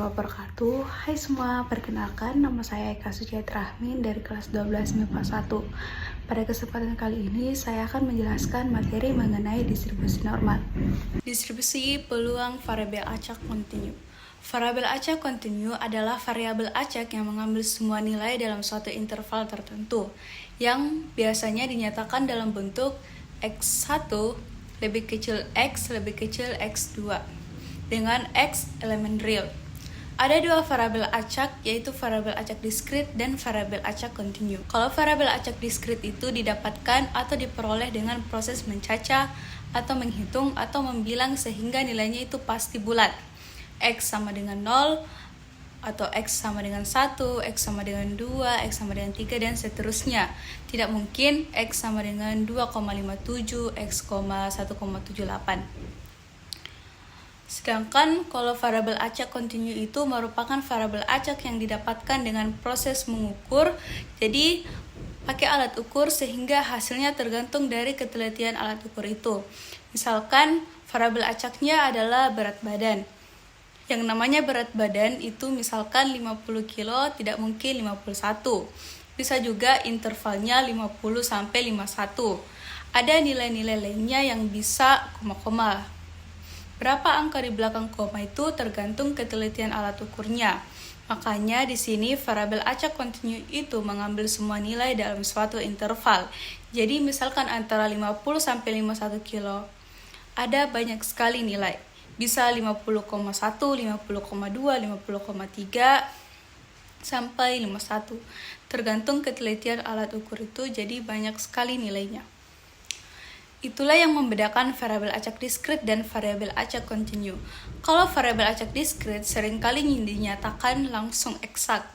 warahmatullahi wabarakatuh. Hai semua, perkenalkan nama saya Eka Suciat Rahmin dari kelas 12 MIPA 1. Pada kesempatan kali ini saya akan menjelaskan materi mengenai distribusi normal. Distribusi peluang variabel acak kontinu. Variabel acak kontinu adalah variabel acak yang mengambil semua nilai dalam suatu interval tertentu yang biasanya dinyatakan dalam bentuk X1 lebih kecil X lebih kecil X2 dengan X elemen real. Ada dua variabel acak, yaitu variabel acak diskrit dan variabel acak kontinu. Kalau variabel acak diskrit itu didapatkan atau diperoleh dengan proses mencacah atau menghitung atau membilang sehingga nilainya itu pasti bulat. X sama dengan 0 atau X sama dengan 1, X sama dengan 2, X sama dengan 3, dan seterusnya. Tidak mungkin X sama dengan 2,57, X, 1,78. Sedangkan kalau variabel acak kontinu itu merupakan variabel acak yang didapatkan dengan proses mengukur, jadi pakai alat ukur sehingga hasilnya tergantung dari ketelitian alat ukur itu. Misalkan variabel acaknya adalah berat badan. Yang namanya berat badan itu misalkan 50 kilo tidak mungkin 51. Bisa juga intervalnya 50 sampai 51. Ada nilai-nilai lainnya yang bisa koma-koma. Berapa angka di belakang koma itu tergantung ketelitian alat ukurnya. Makanya di sini variabel acak kontinu itu mengambil semua nilai dalam suatu interval. Jadi misalkan antara 50 sampai 51 kilo ada banyak sekali nilai. Bisa 50,1, 50,2, 50,3 sampai 51. Tergantung ketelitian alat ukur itu, jadi banyak sekali nilainya. Itulah yang membedakan variabel acak diskrit dan variabel acak kontinu. Kalau variabel acak diskrit seringkali dinyatakan langsung eksak.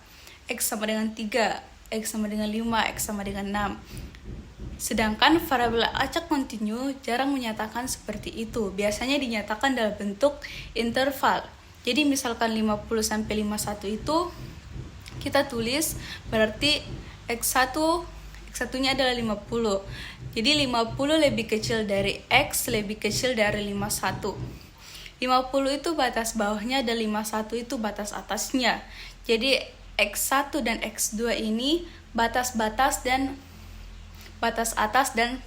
X sama dengan 3, X sama dengan 5, X sama dengan 6. Sedangkan variabel acak kontinu jarang menyatakan seperti itu. Biasanya dinyatakan dalam bentuk interval. Jadi misalkan 50 sampai 51 itu kita tulis berarti X1 X1-nya adalah 50. Jadi 50 lebih kecil dari X lebih kecil dari 51. 50 itu batas bawahnya dan 51 itu batas atasnya. Jadi X1 dan X2 ini batas-batas dan batas atas dan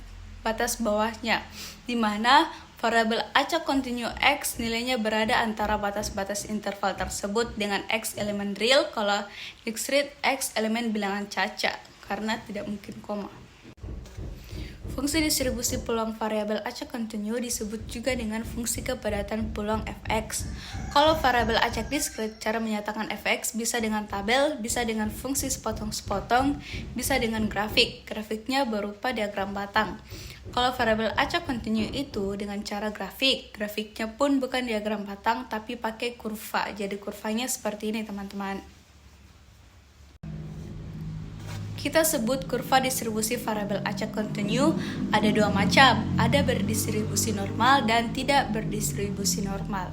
batas bawahnya. Di mana variabel acak kontinu X nilainya berada antara batas-batas interval tersebut dengan X elemen real, kalau diskrit X elemen bilangan caca karena tidak mungkin koma. Fungsi distribusi peluang variabel acak kontinu disebut juga dengan fungsi kepadatan peluang fx. Kalau variabel acak diskrit, cara menyatakan fx bisa dengan tabel, bisa dengan fungsi sepotong-sepotong, bisa dengan grafik. Grafiknya berupa diagram batang. Kalau variabel acak kontinu itu dengan cara grafik. Grafiknya pun bukan diagram batang tapi pakai kurva. Jadi kurvanya seperti ini, teman-teman. Kita sebut kurva distribusi variabel acak kontinu ada dua macam, ada berdistribusi normal dan tidak berdistribusi normal.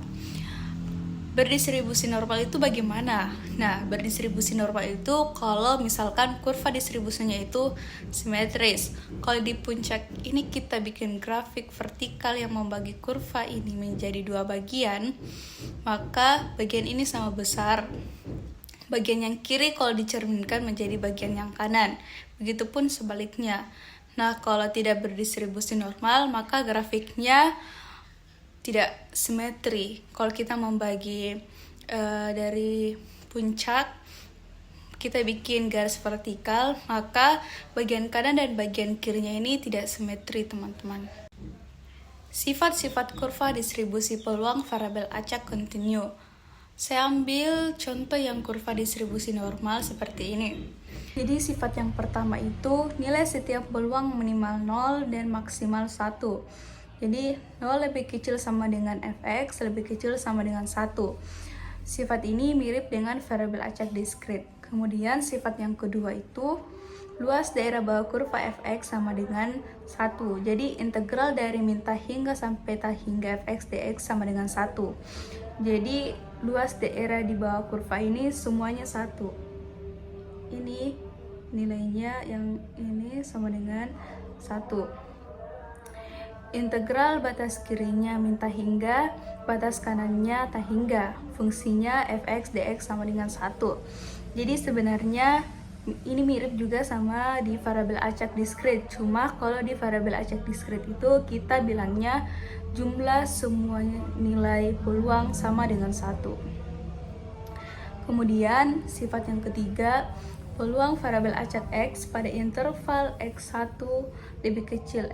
Berdistribusi normal itu bagaimana? Nah, berdistribusi normal itu kalau misalkan kurva distribusinya itu simetris. Kalau di puncak ini kita bikin grafik vertikal yang membagi kurva ini menjadi dua bagian, maka bagian ini sama besar. Bagian yang kiri kalau dicerminkan menjadi bagian yang kanan. Begitupun sebaliknya. Nah, kalau tidak berdistribusi normal, maka grafiknya tidak simetri. Kalau kita membagi dari puncak, kita bikin garis vertikal, maka bagian kanan dan bagian kirinya ini tidak simetri, teman-teman. Sifat-sifat kurva distribusi peluang variabel acak kontinu. Saya ambil contoh yang kurva distribusi normal seperti ini. Jadi sifat yang pertama itu nilai setiap peluang minimal 0 dan maksimal 1. Jadi 0 lebih kecil sama dengan fx, lebih kecil sama dengan 1. Sifat ini mirip dengan variabel acak diskrit. Kemudian sifat yang kedua itu luas daerah bawah kurva fx sama dengan 1. Jadi integral dari min ta hingga sampai ta hingga fx dx sama dengan 1. Jadi luas daerah di bawah kurva ini semuanya 1. Ini nilainya yang ini sama dengan 1. Integral batas kirinya minta hingga, batas kanannya tak hingga. Fungsinya fx dx sama dengan 1. Jadi sebenarnya ini mirip juga sama di variabel acak diskrit. Cuma kalau di variabel acak diskrit itu kita bilangnya jumlah semua nilai peluang sama dengan 1. Kemudian sifat yang ketiga, peluang variabel acak X pada interval X1 lebih kecil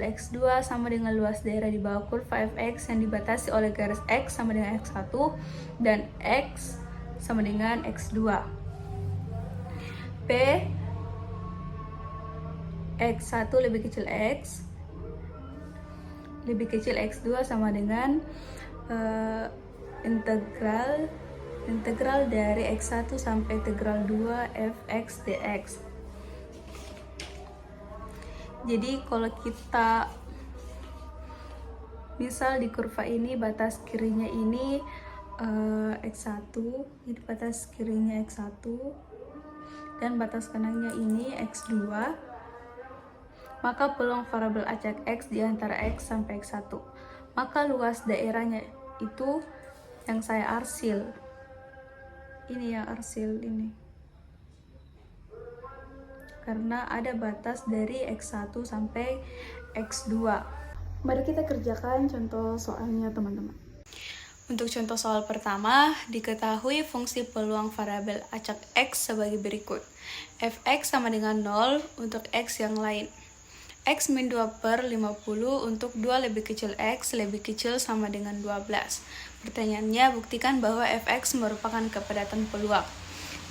X2 sama dengan luas daerah di bawah kurva fx yang dibatasi oleh garis X sama dengan X1 dan X sama dengan X2. P X1 lebih kecil X lebih kecil X2 sama dengan integral dari X1 sampai integral 2 fx dx. Jadi kalau kita misal di kurva ini batas kirinya ini X1, jadi batas kirinya X1 dan batas kanannya ini X2, maka peluang variabel acak X di antara X sampai X1. Maka luas daerahnya itu yang saya arsil. Ini yang arsil ini. Karena ada batas dari X1 sampai X2. Mari kita kerjakan contoh soalnya, teman-teman. Untuk contoh soal pertama, diketahui fungsi peluang variabel acak X sebagai berikut. Fx sama dengan 0 untuk X yang lain. X min 2 per 50 untuk 2 lebih kecil X lebih kecil sama dengan 12. Pertanyaannya, buktikan bahwa Fx merupakan kepadatan peluang.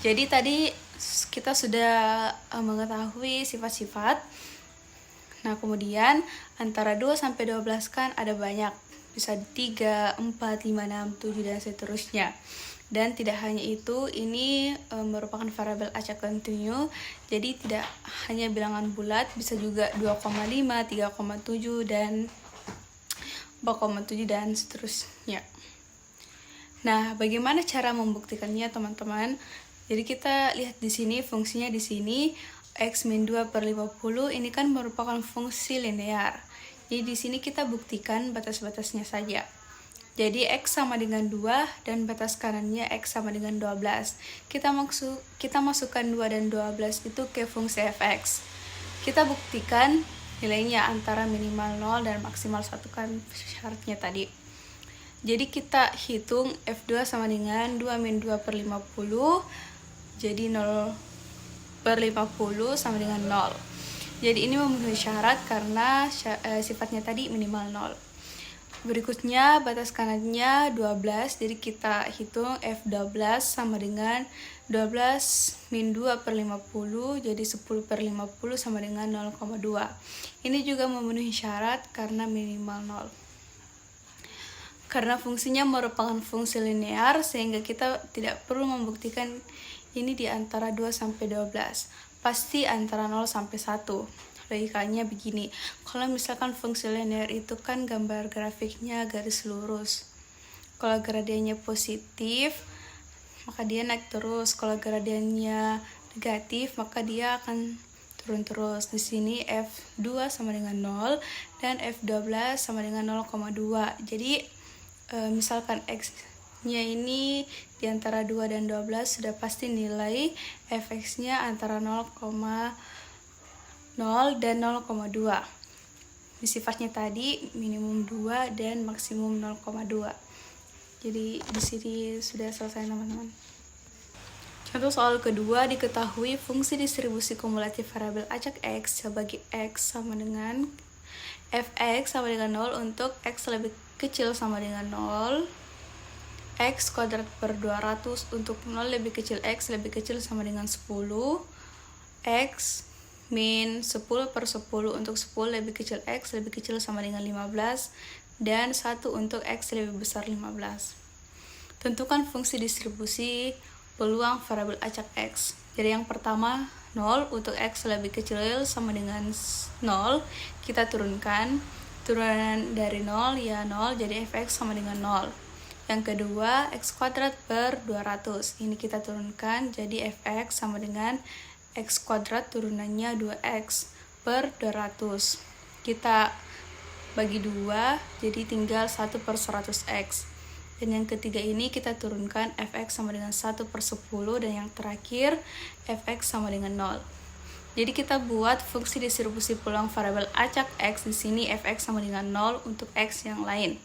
Jadi tadi kita sudah mengetahui sifat-sifat. Nah, kemudian antara 2 sampai 12 kan ada banyak. Bisa 3, 4, 5, 6, 7 dan seterusnya. Dan tidak hanya itu, ini merupakan variabel acak kontinu. Jadi tidak hanya bilangan bulat, bisa juga 2,5, 3,7 dan 4,7 dan seterusnya. Nah, bagaimana cara membuktikannya, teman-teman? Jadi kita lihat di sini fungsinya di sini X min 2 per 50 ini kan merupakan fungsi linear. Jadi di sini kita buktikan batas-batasnya saja. Jadi X sama dengan 2 dan batas kanannya X sama dengan 12. Kita masukkan 2 dan 12 itu ke fungsi fx. Kita buktikan nilainya antara minimal 0 dan maksimal 1 kan syaratnya tadi. Jadi kita hitung F2 sama dengan 2 min 2 per 50. Jadi 0 per 50 sama dengan 0. Jadi ini memenuhi syarat karena sifatnya tadi minimal 0. Berikutnya batas kanannya 12. Jadi kita hitung F12 sama dengan 12 min 2 per 50. Jadi 10 per 50 sama dengan 0,2. Ini juga memenuhi syarat karena minimal 0. Karena fungsinya merupakan fungsi linear sehingga kita tidak perlu membuktikan ini di antara 2 sampai 12. Pasti antara 0 sampai 1. Logikanya begini. Kalau misalkan fungsi linear itu kan gambar grafiknya garis lurus. Kalau gradiennya positif, maka dia naik terus. Kalau gradiennya negatif, maka dia akan turun terus. Di sini F2 sama dengan 0 dan F12 sama dengan 0,2. Jadi misalkan X-nya ini di antara 2 dan 12 sudah pasti nilai Fx-nya antara 0,0 dan 0,2. Di sifatnya tadi minimum 2 dan maksimum 0,2. Jadi di sini sudah selesai, teman-teman. Contoh soal kedua, diketahui fungsi distribusi kumulatif variabel acak X sebagai X sama dengan Fx sama dengan 0 untuk X lebih kecil sama dengan 0, X kuadrat per 200 untuk 0 lebih kecil X lebih kecil sama dengan 10, X min 10 per 10 untuk 10 lebih kecil X lebih kecil sama dengan 15, dan 1 untuk X lebih besar 15. Tentukan fungsi distribusi peluang variabel acak X. Jadi yang pertama 0 untuk X lebih kecil sama dengan 0, kita turunkan. Turunan dari 0 ya 0, jadi Fx sama dengan 0. Yang kedua, X kuadrat per 200. Ini kita turunkan, jadi Fx sama dengan X kuadrat turunannya 2X per 200. Kita bagi 2, jadi tinggal 1/100x. Dan yang ketiga ini kita turunkan fx sama dengan 1/10, dan yang terakhir fx sama dengan 0. Jadi kita buat fungsi distribusi peluang variabel acak x, di sini fx sama dengan 0 untuk x yang lain.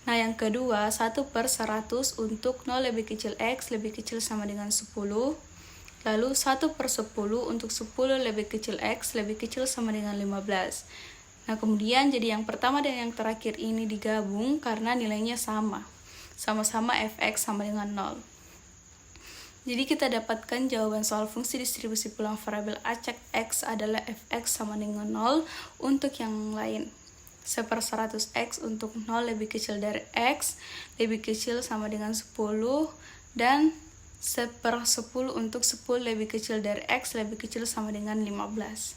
Nah, yang kedua 1/100 untuk 0 lebih kecil x lebih kecil sama dengan 10. Lalu 1/10 untuk 10 lebih kecil x lebih kecil sama dengan 15. Nah, kemudian jadi yang pertama dan yang terakhir ini digabung karena nilainya sama. Sama-sama fx sama dengan 0. Jadi kita dapatkan jawaban soal fungsi distribusi peluang variabel acak x adalah fx sama dengan 0 untuk yang lain. 1/100x untuk 0 lebih kecil dari x lebih kecil sama dengan 10, dan 1/10 untuk 10 lebih kecil dari x lebih kecil sama dengan 15.